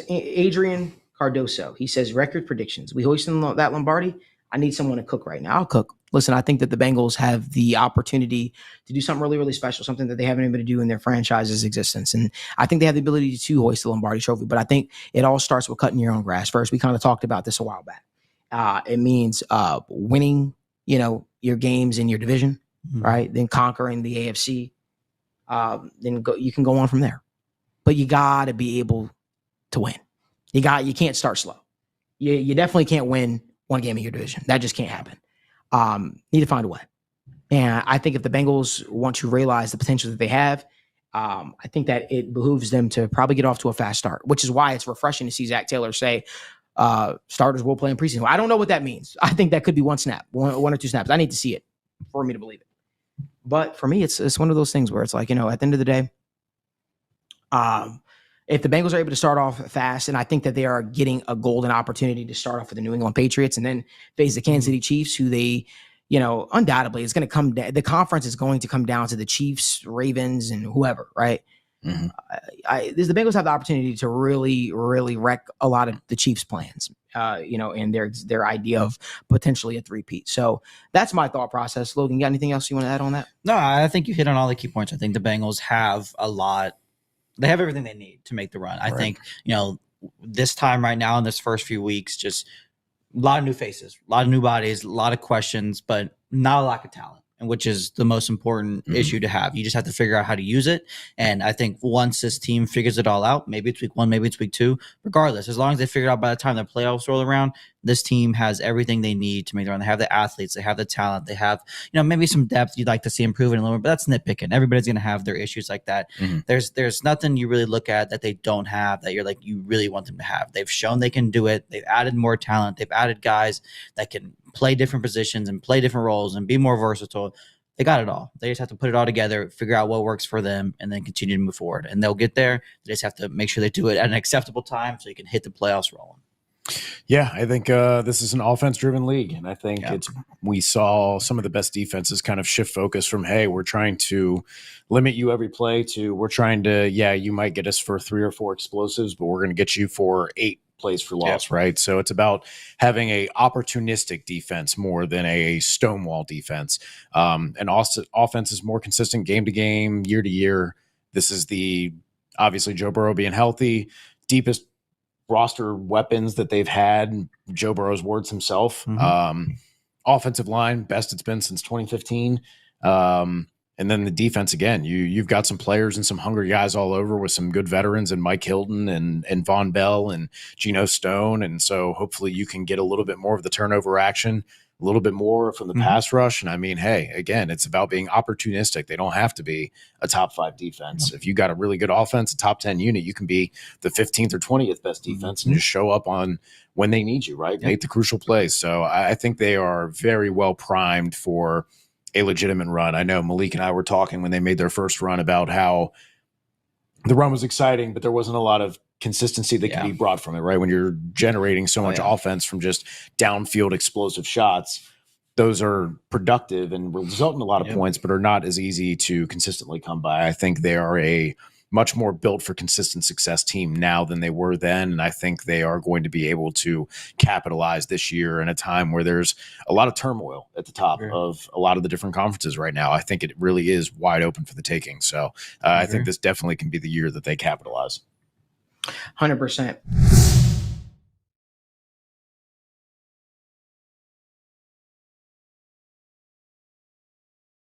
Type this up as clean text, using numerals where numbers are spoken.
Adrian Cardoso. He says record predictions. We hoisting that Lombardi. I need someone to cook right now. I'll cook. Listen, I think that the Bengals have the opportunity to do something really, really special, something that they haven't been able to do in their franchise's existence. And I think they have the ability to hoist the Lombardi trophy. But I think it all starts with cutting your own grass first. We kind of talked about this a while back. It means winning, your games in your division, right? Then conquering the AFC. You can go on from there. But you got to be able to win. You can't start slow. You definitely can't win one game in your division. That just can't happen. Need to find a way. And I think if the Bengals want to realize the potential that they have, I think that it behooves them to probably get off to a fast start, which is why it's refreshing to see Zach Taylor say starters will play in preseason. I don't know what that means. I think that could be one or two snaps. I need to see it for me to believe it. But for me, it's one of those things where it's like, at the end of the day, if the Bengals are able to start off fast, and I think that they are getting a golden opportunity to start off with the New England Patriots and then face the Kansas City Chiefs, who they, undoubtedly is going to come down. The conference is going to come down to the Chiefs, Ravens, and whoever, right? Mm-hmm. The Bengals have the opportunity to really, really wreck a lot of the Chiefs' plans, and their idea of potentially a three-peat. So that's my thought process. Logan, you got anything else you want to add on that? No, I think you hit on all the key points. I think the Bengals have a lot. They have everything they need to make the run. I think, this time right now in this first few weeks, just a lot of new faces, a lot of new bodies, a lot of questions, but not a lack of talent, and which is the most important issue to have. You just have to figure out how to use it. And I think once this team figures it all out, maybe it's week 1, maybe it's week 2, regardless, as long as they figure it out by the time the playoffs roll around, this team has everything they need to make the run. They have the athletes, they have the talent, they have, maybe some depth you'd like to see improving a little bit, but that's nitpicking. Everybody's going to have their issues like that. Mm-hmm. There's nothing you really look at that they don't have that you're like, you really want them to have. They've shown they can do it. They've added more talent. They've added guys that can play different positions and play different roles and be more versatile. They got it all. They just have to put it all together, figure out what works for them, and then continue to move forward. And they'll get there. They just have to make sure they do it at an acceptable time so you can hit the playoffs rolling. Yeah, I think this is an offense-driven league, and I think we saw some of the best defenses kind of shift focus from, hey, we're trying to limit you every play to we're trying to, you might get us for 3 or 4 explosives, but we're going to get you for 8 plays for loss, right? So it's about having a opportunistic defense more than a stonewall defense. And also, offense is more consistent game to game, year to year. This is obviously Joe Burrow being healthy, deepest roster weapons that they've had. Joe Burrow's words himself. Offensive line, best it's been since 2015. And then the defense, again, you've got some players and some hungry guys all over with some good veterans and Mike Hilton and Von Bell and Geno Stone. And so hopefully you can get a little bit more of the turnover action, a little bit more from the pass rush. And I mean, hey, again, it's about being opportunistic. They don't have to be a top 5 defense. If you got a really good offense, a top 10 unit, you can be the 15th or 20th best defense and just show up on when they need you, right? Make the crucial plays. So I think they are very well primed for a legitimate run. I know Malik and I were talking when they made their first run about how the run was exciting, but there wasn't a lot of consistency that can be brought from it, right? When you're generating so much offense from just downfield explosive shots, those are productive and result in a lot of points, but are not as easy to consistently come by. I think they are a much more built for consistent success team now than they were then. And I think they are going to be able to capitalize this year in a time where there's a lot of turmoil at the top of a lot of the different conferences right now. I think it really is wide open for the taking. So I think this definitely can be the year that they capitalize. 100%.